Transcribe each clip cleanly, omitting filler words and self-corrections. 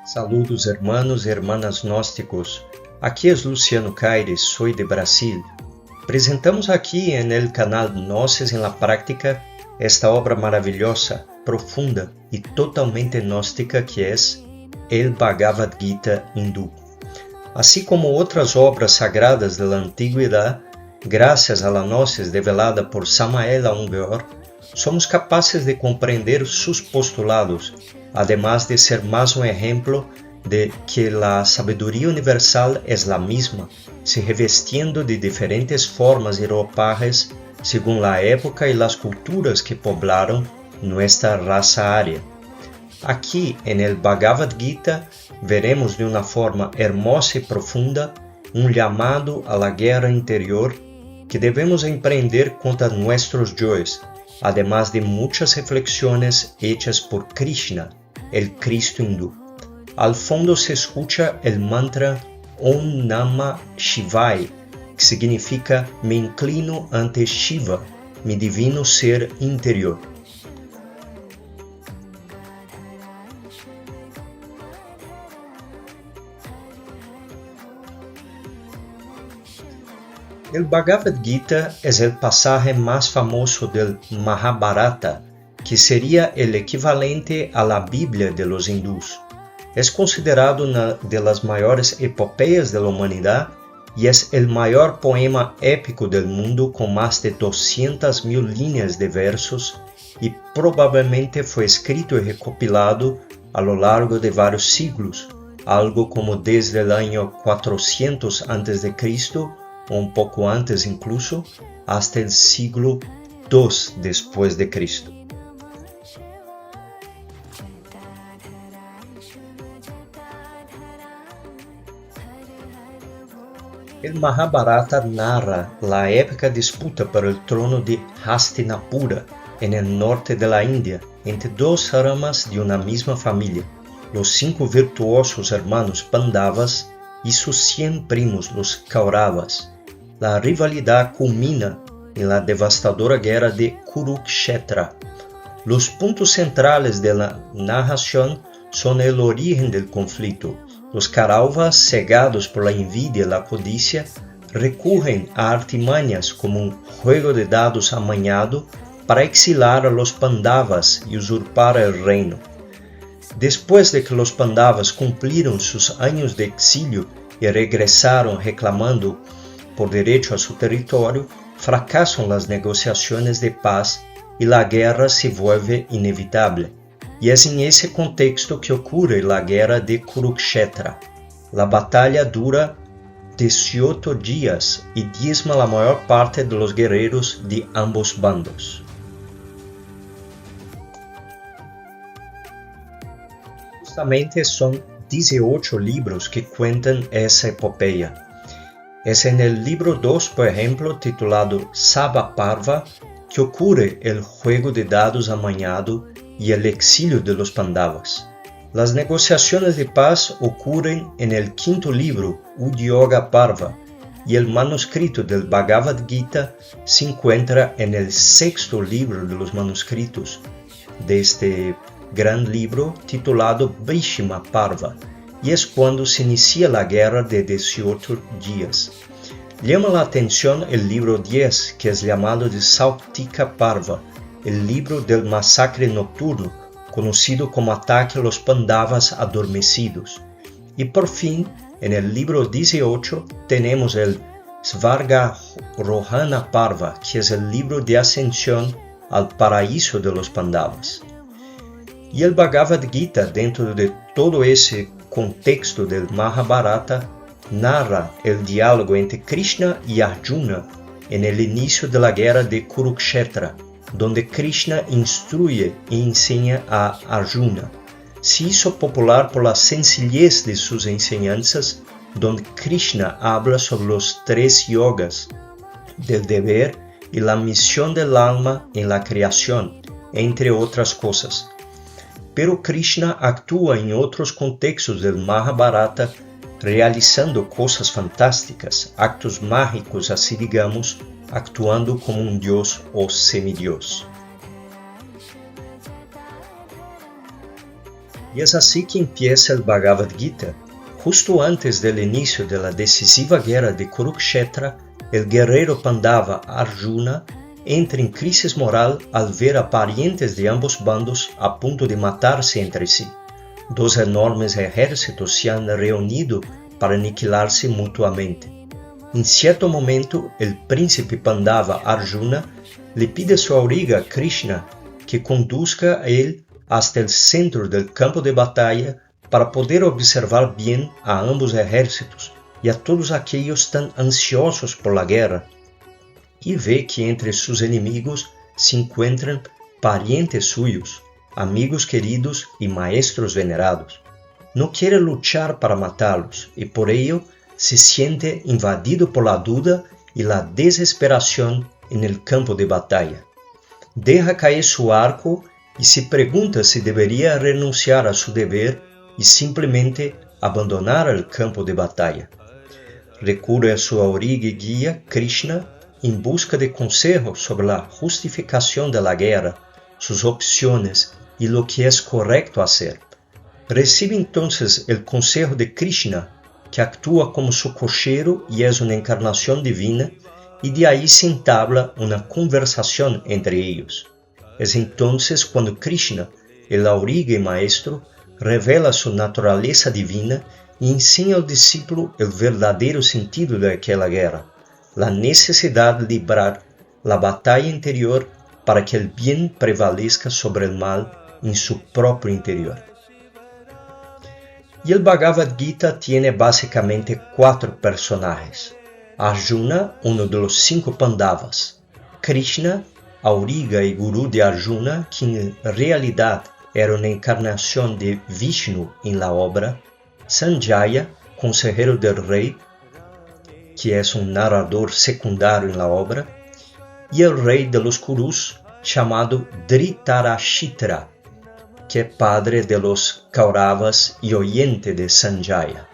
Saludos hermanos e hermanas gnósticos. Aqui é Luciano Caires, sou de Brasil. Apresentamos aqui no canal Gnosis en la Práctica esta obra maravilhosa, profunda e totalmente gnóstica que é el Bhagavad Gita hindú. Assim como outras obras sagradas da antiguidade, graças à gnosis revelada por Samael Aun-Weor, somos capazes de compreender sus postulados, además de ser más un ejemplo de que la sabiduría universal es la misma, se revestiendo de diferentes formas y ropajes según la época y las culturas que poblaron nuestra raza aria. Aquí en el Bhagavad Gita veremos de una forma hermosa y profunda un llamado a la guerra interior que debemos emprender contra nuestros yoes, además de muchas reflexiones hechas por Krishna, el Cristo hindú. Al fondo se escucha el mantra Om Namah Shivaya, que significa me inclino ante Shiva, mi divino ser interior. El Bhagavad Gita es el pasaje más famoso del Mahabharata, que sería el equivalente a la Biblia de los hindús. Es considerado una de las mayores epopeyas de la humanidad y es el mayor poema épico del mundo con más de 200.000 líneas de versos y probablemente fue escrito y recopilado a lo largo de varios siglos, algo como desde el año 400 a.C., o un poco antes incluso, hasta el siglo II después de Cristo. El Mahabharata narra la épica disputa por el trono de Hastinapura en el norte de la India entre dos ramas de una misma familia, los 5 virtuosos hermanos Pandavas y sus 100 primos, los Kauravas. La rivalidad culmina en la devastadora guerra de Kurukshetra. Los puntos centrales de la narración son el origen del conflicto. Los Kauravas, cegados por la envidia y la codicia, recurren a artimañas como un juego de dados amañado para exilar a los Pandavas y usurpar el reino. Después de que los Pandavas cumplieron sus años de exilio y regresaron reclamando por derecho a su territorio, fracasan las negociaciones de paz y la guerra se vuelve inevitable. Y es en ese contexto que ocurre la guerra de Kurukshetra. La batalla dura 18 días y diezma la mayor parte de los guerreros de ambos bandos. Justamente son 18 libros que cuentan esa epopeya. Es en el libro 2, por ejemplo, titulado Sabha Parva, que ocurre el juego de dados amañado y el exilio de los Pandavas. Las negociaciones de paz ocurren en el 5º libro, Udyoga Parva, y el manuscrito del Bhagavad Gita se encuentra en el 6º libro de los manuscritos de este gran libro titulado Bhishma Parva, y es cuando se inicia la guerra de 18 días. Llama la atención el libro 10, que es llamado de Sauptika Parva, el libro del masacre nocturno, conocido como ataque a los Pandavas adormecidos. Y por fin, en el libro 18, tenemos el Svargarohana Parva, que es el libro de ascensión al paraíso de los Pandavas. Y el Bhagavad Gita, dentro de todo ese contexto del Mahabharata, narra el diálogo entre Krishna y Arjuna en el inicio de la guerra de Kurukshetra, donde Krishna instruye y enseña a Arjuna. Se hizo popular por la sencillez de sus enseñanzas, donde Krishna habla sobre los 3 yogas del deber y la misión del alma en la creación, entre otras cosas. Pero Krishna actúa en otros contextos del Mahabharata, realizando cosas fantásticas, actos mágicos, así digamos, actuando como un dios o semidios. Y es así que empieza el Bhagavad Gita. Justo antes del inicio de la decisiva guerra de Kurukshetra, el guerrero Pandava Arjuna entra en crisis moral al ver a parientes de ambos bandos a punto de matarse entre sí. Dos enormes ejércitos se han reunido para aniquilarse mutuamente. En cierto momento, el príncipe Pandava Arjuna le pide a su auriga Krishna que conduzca a él hasta el centro del campo de batalla para poder observar bien a ambos ejércitos y a todos aquellos tan ansiosos por la guerra, y ve que entre sus enemigos se encuentran parientes suyos, amigos queridos y maestros venerados. No quiere luchar para matarlos y por ello se siente invadido por la duda y la desesperación en el campo de batalla. Deja caer su arco y se pregunta si debería renunciar a su deber y simplemente abandonar el campo de batalla. Recurre a su auriga y guía Krishna en busca de consejos sobre la justificación de la guerra, sus opciones y lo que es correcto hacer. Recibe entonces el consejo de Krishna, que actúa como su cochero y es una encarnación divina, y de ahí se entabla una conversación entre ellos. Es entonces cuando Krishna, el auriga y maestro, revela su naturaleza divina y enseña al discípulo el verdadero sentido de aquella guerra, la necesidad de librar la batalla interior para que el bien prevalezca sobre el mal en su propio interior. Y el Bhagavad Gita tiene básicamente 4 personajes. Arjuna, uno de los 5 Pandavas. Krishna, auriga y gurú de Arjuna, que en realidad era una encarnación de Vishnu en la obra. Sanjaya, consejero del rey, que es un narrador secundario en la obra. Y el rey de los Kurus, llamado Dhritarashtra, que es padre de los Kauravas y oyente de Sanjaya.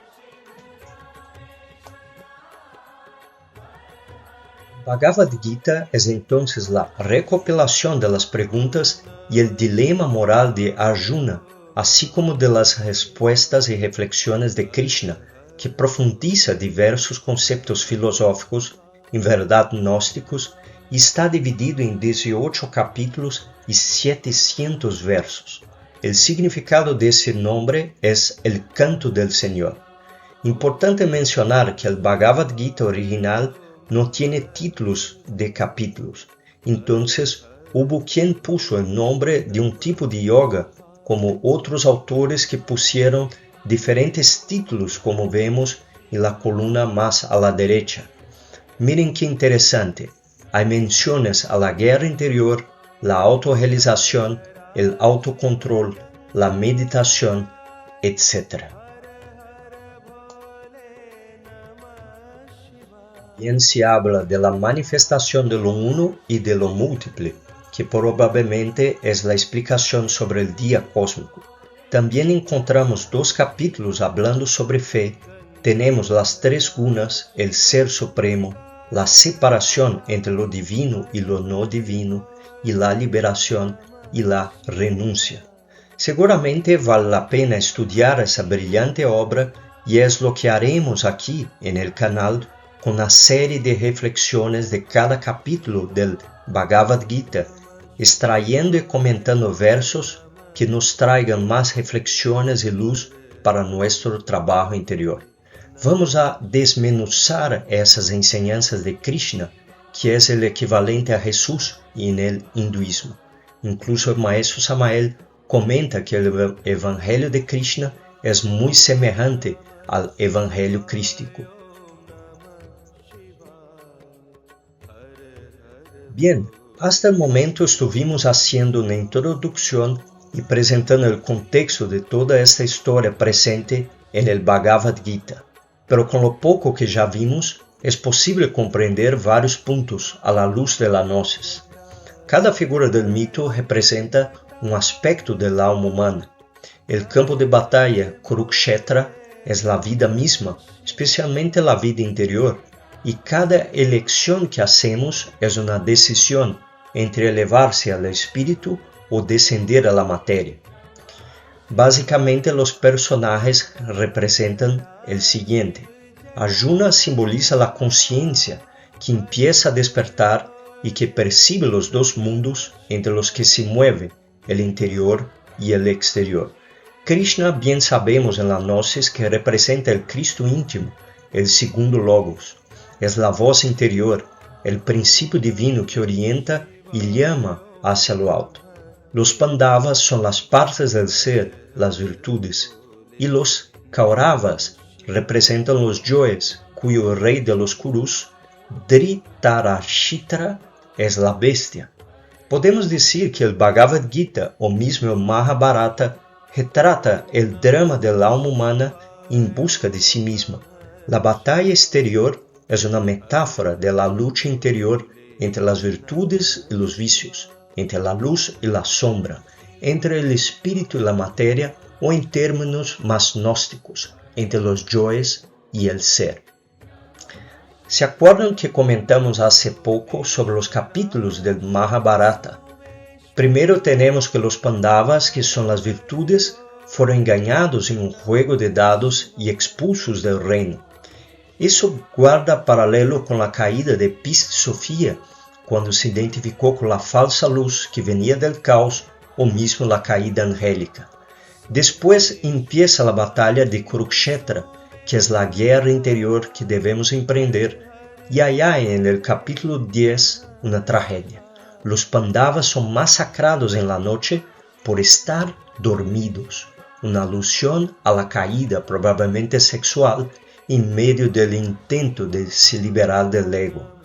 Bhagavad Gita es entonces la recopilación de las preguntas y el dilema moral de Arjuna, así como de las respuestas y reflexiones de Krishna, que profundiza diversos conceptos filosóficos, en verdad gnósticos, y está dividido en 18 capítulos y 700 versos. El significado de ese nombre es el canto del Señor. Importante mencionar que el Bhagavad Gita original no tiene títulos de capítulos, entonces hubo quien puso el nombre de un tipo de yoga, como otros autores que pusieron diferentes títulos como vemos en la columna más a la derecha. Miren qué interesante, hay menciones a la guerra interior, la autorrealización, el autocontrol, la meditación, etc. Bien se habla de la manifestación de lo uno y de lo múltiple, que probablemente es la explicación sobre el día cósmico. También encontramos 2 capítulos hablando sobre fe. Tenemos las 3 gunas, el ser supremo, la separación entre lo divino y lo no divino, y la liberación y la renuncia. Seguramente vale la pena estudiar esa brillante obra y es lo que haremos aquí en el canal con una serie de reflexiones de cada capítulo del Bhagavad Gita, extrayendo y comentando versos que nos traigan más reflexiones y luz para nuestro trabajo interior. Vamos a desmenuzar esas enseñanzas de Krishna, que es el equivalente a Jesús en el hinduismo. Incluso el maestro Samael comenta que el Evangelio de Krishna es muy semejante al Evangelio crístico. Bien, hasta el momento estuvimos haciendo una introducción y presentando el contexto de toda esta historia presente en el Bhagavad Gita, pero con lo poco que ya vimos, es posible comprender varios puntos a la luz de la gnosis. Cada figura del mito representa un aspecto del alma humana. El campo de batalla Kurukshetra es la vida misma, especialmente la vida interior, y cada elección que hacemos es una decisión entre elevarse al espíritu o descender a la materia. Básicamente los personajes representan el siguiente. Arjuna simboliza la conciencia que empieza a despertar y que percibe los dos mundos entre los que se mueve el interior y el exterior. Krishna bien sabemos en la gnosis que representa el Cristo íntimo, el segundo logos. Es la voz interior, el principio divino que orienta y llama hacia lo alto. Los Pandavas son las partes del ser, las virtudes, y los Kauravas representan los yoes, cuyo rey de los Kurus, Dhritarashtra, es la bestia. Podemos decir que el Bhagavad Gita o mismo el Mahabharata retrata el drama del alma humana en busca de sí misma. La batalla exterior es una metáfora de la lucha interior entre las virtudes y los vicios, entre la luz y la sombra, entre el espíritu y la materia, o en términos más gnósticos, entre los yoes y el ser. ¿Se acuerdan que comentamos hace poco sobre los capítulos del Mahabharata? Primero tenemos que los Pandavas, que son las virtudes, fueron engañados en un juego de dados y expulsos del reino. Eso guarda paralelo con la caída de Pist-Sofía, cuando se identificó con la falsa luz que venía del caos, o mismo la caída angélica. Después empieza la batalla de Kurukshetra, que es la guerra interior que debemos emprender, y allá en el capítulo 10 una tragedia. Los Pandavas son masacrados en la noche por estar dormidos, una alusión a la caída probablemente sexual en medio del intento de se liberar del ego.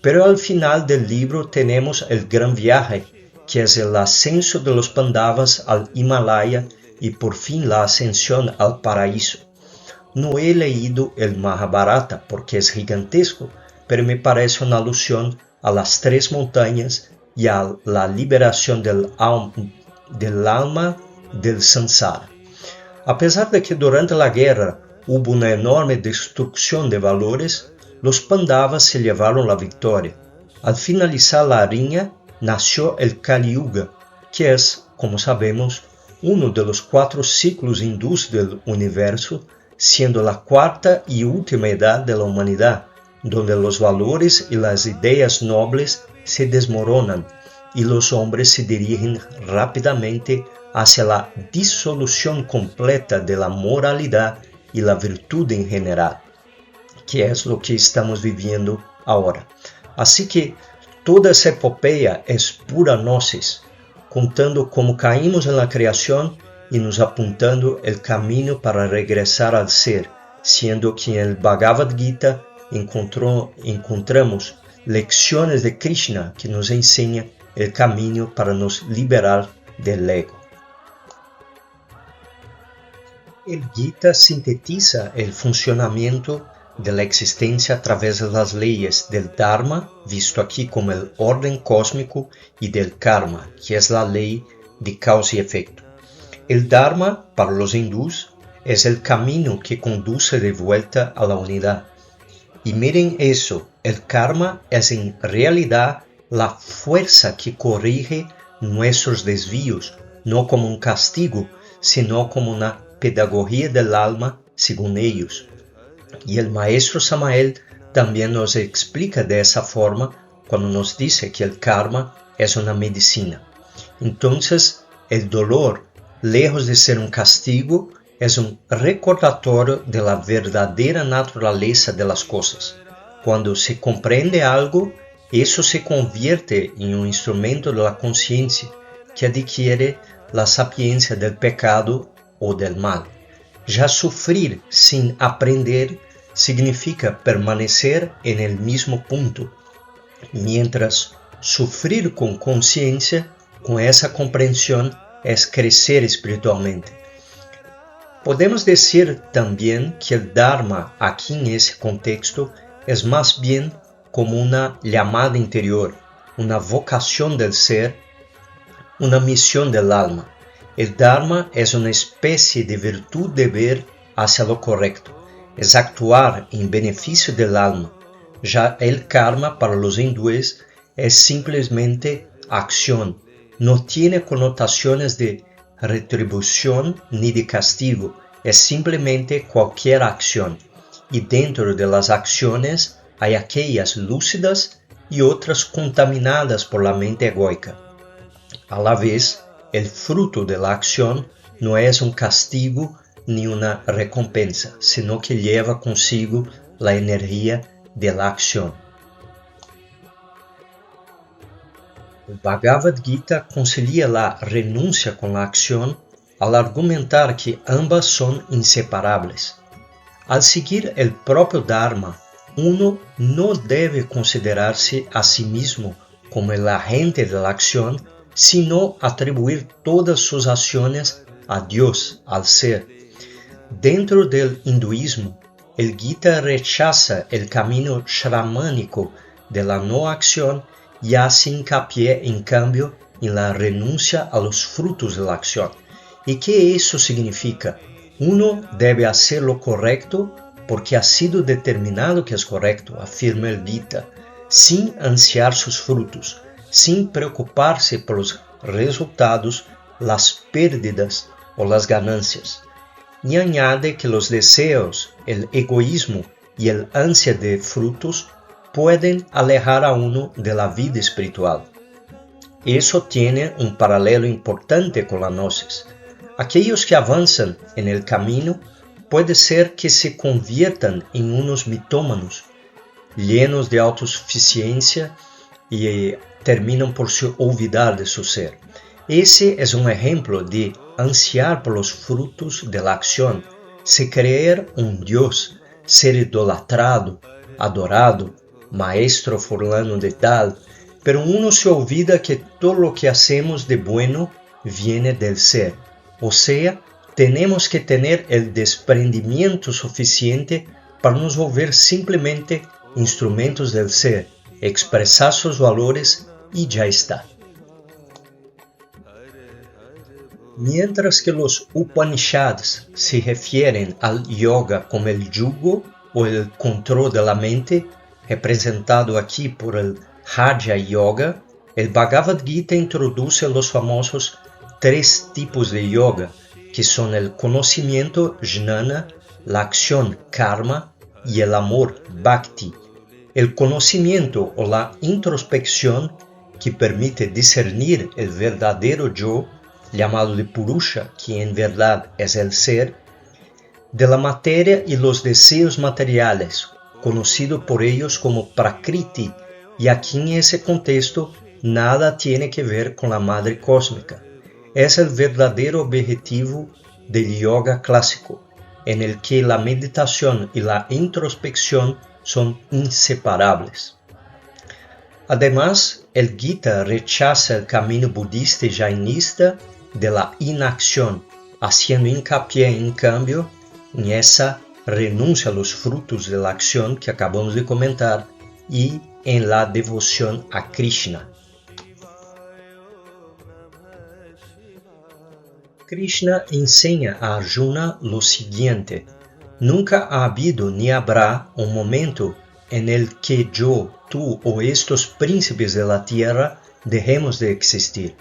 Pero al final del libro tenemos el gran viaje, que es el ascenso de los Pandavas al Himalaya y por fin la ascensión al paraíso. No he leído el Mahabharata porque es gigantesco, pero me parece una alusión a las tres montañas y a la liberación del alma del samsara. A pesar de que durante la guerra hubo una enorme destrucción de valores, los Pandavas se llevaron la victoria. Al finalizar la riña, nació el Kali Yuga, que es, como sabemos, uno de los 4 ciclos hindús del universo, siendo la cuarta y última edad de la humanidad, donde los valores y las ideas nobles se desmoronan y los hombres se dirigen rápidamente hacia la disolución completa de la moralidad y la virtud en general, que es lo que estamos viviendo ahora. Así que toda esa epopeya es pura gnosis, contando cómo caímos en la creación y nos apuntando el camino para regresar al ser, siendo que en el Bhagavad Gita encontramos lecciones de Krishna que nos enseñan el camino para nos liberar del ego. El Gita sintetiza el funcionamiento de la existencia a través de las leyes del Dharma, visto aquí como el orden cósmico, y del Karma, que es la ley de causa y efecto. El Dharma, para los hindús, es el camino que conduce de vuelta a la unidad. Y miren eso, el Karma es en realidad la fuerza que corrige nuestros desvíos, no como un castigo, sino como una pedagogía del alma, según ellos. Y el maestro Samael también nos explica de esa forma cuando nos dice que el karma es una medicina. Entonces, el dolor, lejos de ser un castigo, es un recordatorio de la verdadera naturaleza de las cosas. Cuando se comprende algo, eso se convierte en un instrumento de la conciencia que adquiere la sapiencia del pecado o del mal. Ya sufrir sin aprender significa permanecer en el mismo punto, mientras sufrir con conciencia, con esa comprensión, es crecer espiritualmente. Podemos decir también que el Dharma aquí en ese contexto es más bien como una llamada interior, una vocación del ser, una misión del alma. El Dharma es una especie de virtud de ver hacia lo correcto, es actuar en beneficio del alma. Ya el karma para los hindúes es simplemente acción, no tiene connotaciones de retribución ni de castigo, es simplemente cualquier acción, y dentro de las acciones hay aquellas lúcidas y otras contaminadas por la mente egoica. A la vez, el fruto de la acción no es un castigo ni una recompensa, sino que lleva consigo la energía de la acción. El Bhagavad Gita concilia la renuncia con la acción al argumentar que ambas son inseparables. Al seguir el propio Dharma, uno no debe considerarse a sí mismo como el agente de la acción, sino atribuir todas sus acciones a Dios, al ser. Dentro del hinduismo, el Gita rechaza el camino shramánico de la no acción y hace hincapié, en cambio, en la renuncia a los frutos de la acción. ¿Y qué eso significa? Uno debe hacer lo correcto porque ha sido determinado que es correcto, afirma el Gita, sin ansiar sus frutos, sin preocuparse por los resultados, las pérdidas o las ganancias. Y añade que los deseos, el egoísmo y el ansia de frutos pueden alejar a uno de la vida espiritual. Eso tiene un paralelo importante con la gnosis. Aquellos que avanzan en el camino puede ser que se conviertan en unos mitómanos, llenos de autosuficiencia y terminan por se olvidar de su ser. Ese es un ejemplo de ansiar por los frutos de la acción, se creer un Dios, ser idolatrado, adorado, maestro fulano de tal, pero uno se olvida que todo lo que hacemos de bueno viene del ser. O sea, tenemos que tener el desprendimiento suficiente para nos volver simplemente instrumentos del ser, expresar sus valores y ya está. Mientras que los Upanishads se refieren al yoga como el yugo o el control de la mente, representado aquí por el Raja Yoga, el Bhagavad Gita introduce los famosos 3 tipos de yoga, que son el conocimiento jnana, la acción karma y el amor bhakti. El conocimiento o la introspección, que permite discernir el verdadero yo, llamado de Purusha, que en verdad es el ser, de la materia y los deseos materiales, conocido por ellos como Prakriti, y aquí en ese contexto nada tiene que ver con la madre cósmica. Es el verdadero objetivo del yoga clásico, en el que la meditación y la introspección son inseparables. Además, el Gita rechaza el camino budista y jainista de la inacción, haciendo hincapié en cambio en esa renuncia a los frutos de la acción que acabamos de comentar y en la devoción a Krishna. Krishna enseña a Arjuna lo siguiente: nunca ha habido ni habrá un momento en el que yo, tú o estos príncipes de la tierra dejemos de existir.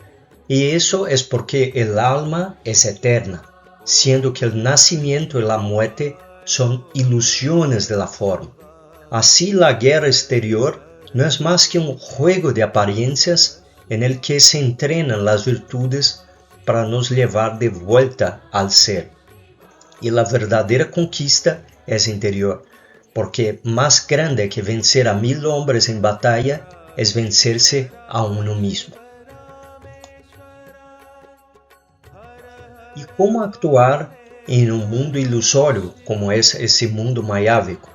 Y eso es porque el alma es eterna, siendo que el nacimiento y la muerte son ilusiones de la forma. Así la guerra exterior no es más que un juego de apariencias en el que se entrenan las virtudes para nos llevar de vuelta al ser. Y la verdadera conquista es interior, porque más grande que vencer a 1000 hombres en batalla es vencerse a uno mismo. ¿Y cómo actuar en un mundo ilusorio como es ese mundo mayávico?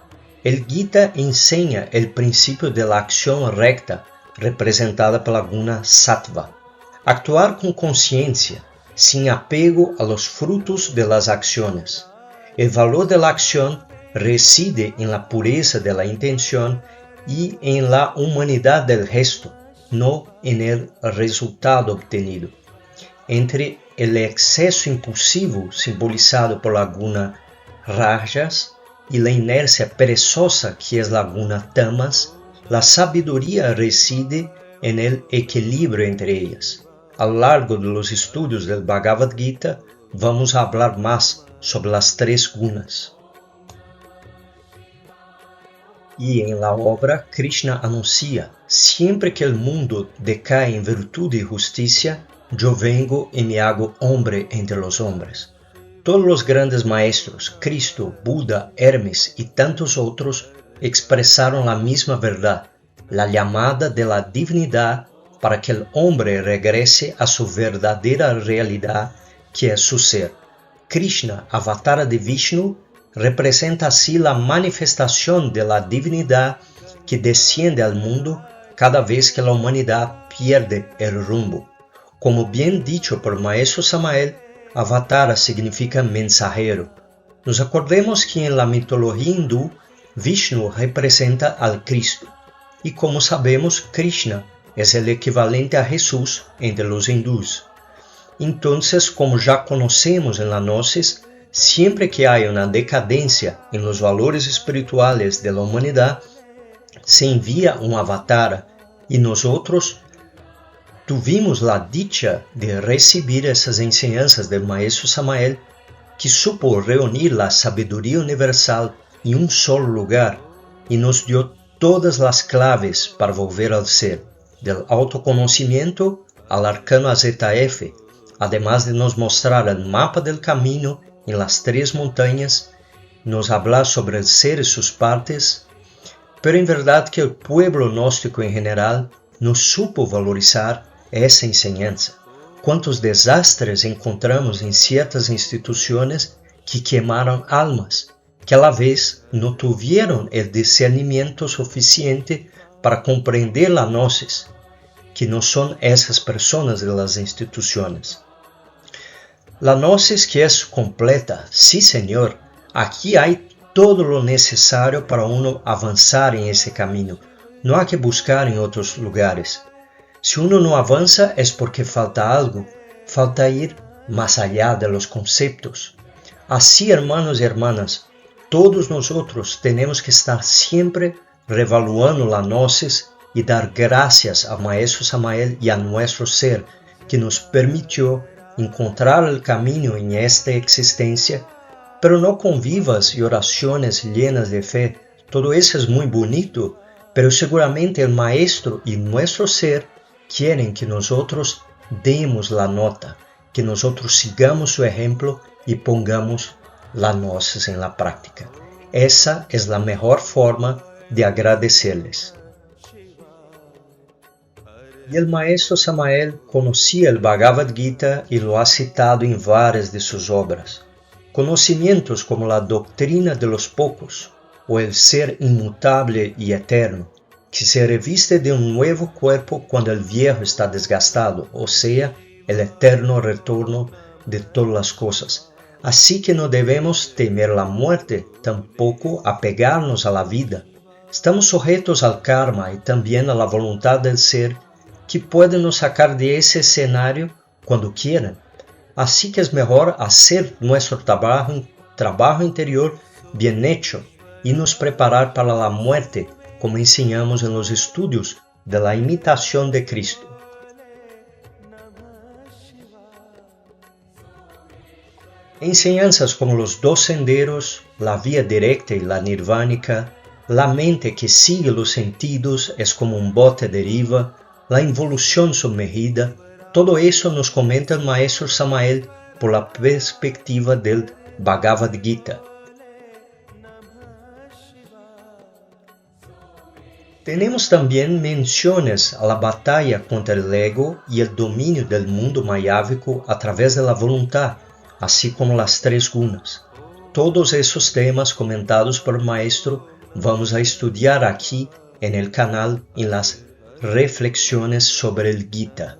El Gita enseña el principio de la acción recta, representada pela guna sattva. Actuar con conciencia, sin apego a los frutos de las acciones. El valor de la acción reside en la pureza de la intención y en la humanidad del gesto, no en el resultado obtenido. Entre el exceso impulsivo simbolizado por la guna rajas y la inercia perezosa que es la guna tamas, la sabiduría reside en el equilibrio entre ellas. a lo largo de los estudios del Bhagavad Gita, vamos a hablar más sobre las 3 gunas. Y en la obra, Krishna anuncia, siempre que el mundo decae en virtud y justicia, yo vengo y me hago hombre entre los hombres. Todos los grandes maestros, Cristo, Buda, Hermes y tantos otros, expresaron la misma verdad, la llamada de la divinidad para que el hombre regrese a su verdadera realidad, que es su ser. Krishna, avatar de Vishnu, representa así la manifestación de la divinidad que desciende al mundo cada vez que la humanidad pierde el rumbo. Como bien dicho por Maestro Samael, Avatara significa mensajero. Nos acordemos que en la mitología hindú, Vishnu representa al Cristo. Y como sabemos, Krishna es el equivalente a Jesús entre los hindúes. Entonces, como ya conocemos en la Gnosis, siempre que hay una decadencia en los valores espirituales de la humanidad, se envía un avatar y nosotros tuvimos la dicha de recibir esas enseñanzas del Maestro Samael, que supo reunir la sabiduría universal en un solo lugar y nos dio todas las claves para volver al ser, del autoconocimiento al arcano AZF, además de nos mostrar el mapa del camino en las 3 montañas, nos habla sobre el ser y sus partes, pero en verdad que el pueblo gnóstico en general no supo valorizar essa enseñanza. Quantos desastres encontramos em ciertas instituciones que quemaram almas, que a la vez no tuvieron el discernimiento suficiente para comprender la gnosis, que no son esas personas de las instituciones. La gnosis que es completa, sí señor, aquí hay todo lo necesario para uno avanzar en ese camino, no hay que buscar en otros lugares. Si uno no avanza es porque falta algo, falta ir más allá de los conceptos. Así, hermanos y hermanas, todos nosotros tenemos que estar siempre revaluando la gnosis y dar gracias a Maestro Samael y a nuestro ser, que nos permitió encontrar el camino en esta existencia, pero no con vivas y oraciones llenas de fe. Todo eso es muy bonito, pero seguramente el Maestro y nuestro ser quieren que nosotros demos la nota, que nosotros sigamos su ejemplo y pongamos la gnosis en la práctica. Esa es la mejor forma de agradecerles. Y el Maestro Samael conocía el Bhagavad Gita y lo ha citado en varias de sus obras. Conocimientos como la doctrina de los pocos, o el ser inmutable y eterno, que se reviste de un nuevo cuerpo cuando el viejo está desgastado, o sea, el eterno retorno de todas las cosas. Así que no debemos temer la muerte, tampoco apegarnos a la vida. Estamos sujetos al karma y también a la voluntad del ser, que puede nos sacar de ese escenario cuando quieran. Así que es mejor hacer nuestro trabajo interior bien hecho y nos preparar para la muerte, como enseñamos en los estudios de la imitación de Cristo. Enseñanzas como los 2 senderos, la vía directa y la nirvánica, la mente que sigue los sentidos es como un bote de deriva, la involución sumergida, todo eso nos comenta el Maestro Samael por la perspectiva del Bhagavad Gita. Tenemos también menciones a la batalla contra el ego y el dominio del mundo mayávico a través de la voluntad, así como las 3 gunas. Todos esos temas comentados por el Maestro vamos a estudiar aquí en el canal en las reflexiones sobre el Gita.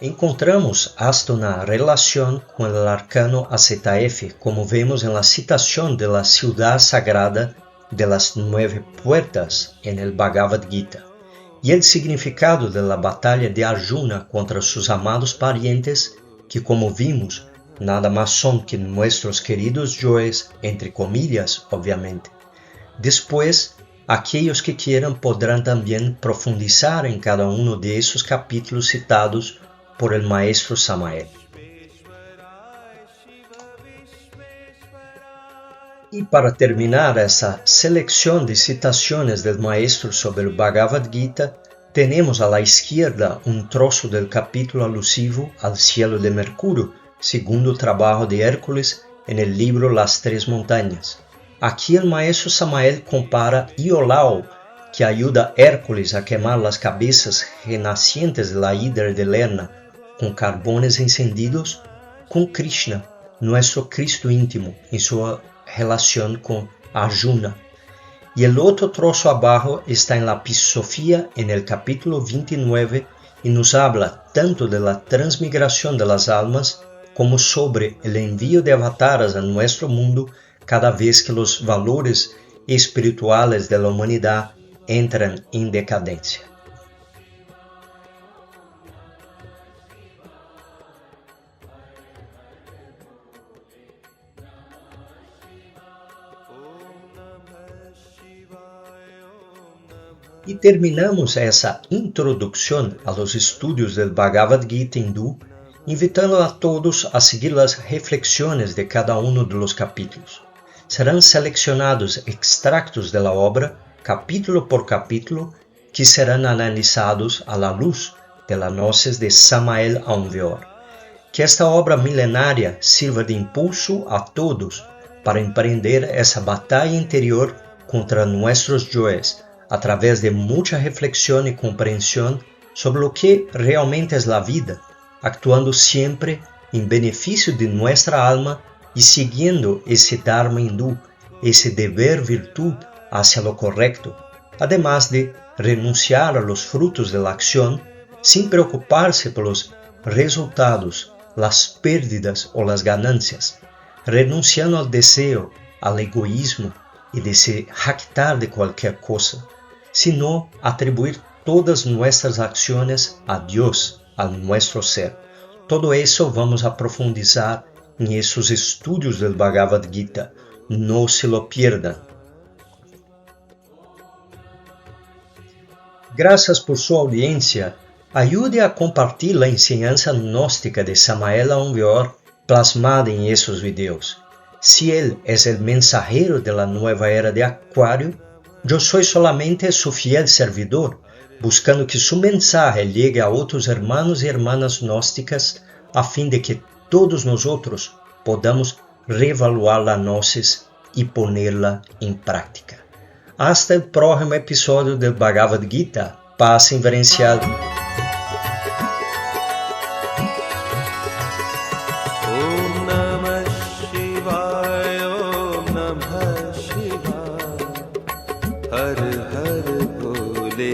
Encontramos hasta una relación con el arcano AZF, como vemos en la citación de la ciudad sagrada de las 9 puertas en el Bhagavad Gita, y el significado de la batalla de Arjuna contra sus amados parientes, que como vimos, nada más son que nuestros queridos yoes, entre comillas, obviamente. Después, Aquellos que quieran podrán también profundizar en cada uno de esos capítulos citados por el maestro Samael. Y para terminar esa selección de citaciones del maestro sobre el Bhagavad Gita, tenemos a la izquierda un trozo del capítulo alusivo al cielo de Mercurio, segundo trabajo de Hércules en el libro Las Tres Montañas. Aquí el maestro Samael compara Iolao, que ayuda a Hércules a quemar las cabezas renacientes de la hidra de Lerna con carbones encendidos, con Krishna, nuestro Cristo íntimo, en su relación con Arjuna. Y el otro trozo abajo está en la Pisofía en el capítulo 29 y nos habla tanto de la transmigración de las almas como sobre el envío de avatares a nuestro mundo cada vez que los valores espirituales de la humanidad entran en decadencia. Y terminamos esa introducción a los estudios del Bhagavad Gita hindú, invitando a todos a seguir las reflexiones de cada uno de los capítulos. Serán seleccionados extractos de la obra, capítulo por capítulo, que serán analizados a la luz de las gnosis de Samael Aun Weor. Que esta obra milenaria sirva de impulso a todos para emprender esa batalla interior contra nuestros yoes, a través de mucha reflexión y comprensión sobre lo que realmente es la vida, actuando siempre en beneficio de nuestra alma y siguiendo ese Dharma hindú, ese deber virtud hacia lo correcto, además de renunciar a los frutos de la acción sin preocuparse por los resultados, las pérdidas o las ganancias, renunciando al deseo, al egoísmo y de se jactar de cualquier cosa, sino atribuir todas nuestras acciones a Dios, a nuestro ser. Todo eso vamos a profundizar en esos estudios del Bhagavad Gita. No se lo pierdan. Gracias por su audiencia. Ayude a compartir la enseñanza gnóstica de Samael Aun Weor plasmada en esos videos. Si él es el mensajero de la nueva era de Acuario, yo soy solamente su fiel servidor, buscando que su mensaje llegue a otros hermanos y hermanas gnósticas a fin de que todos nosotros podamos reevaluar la gnosis y ponerla en práctica. Hasta el próximo episodio del Bhagavad Gita. Paz inverencial. Her her Bhole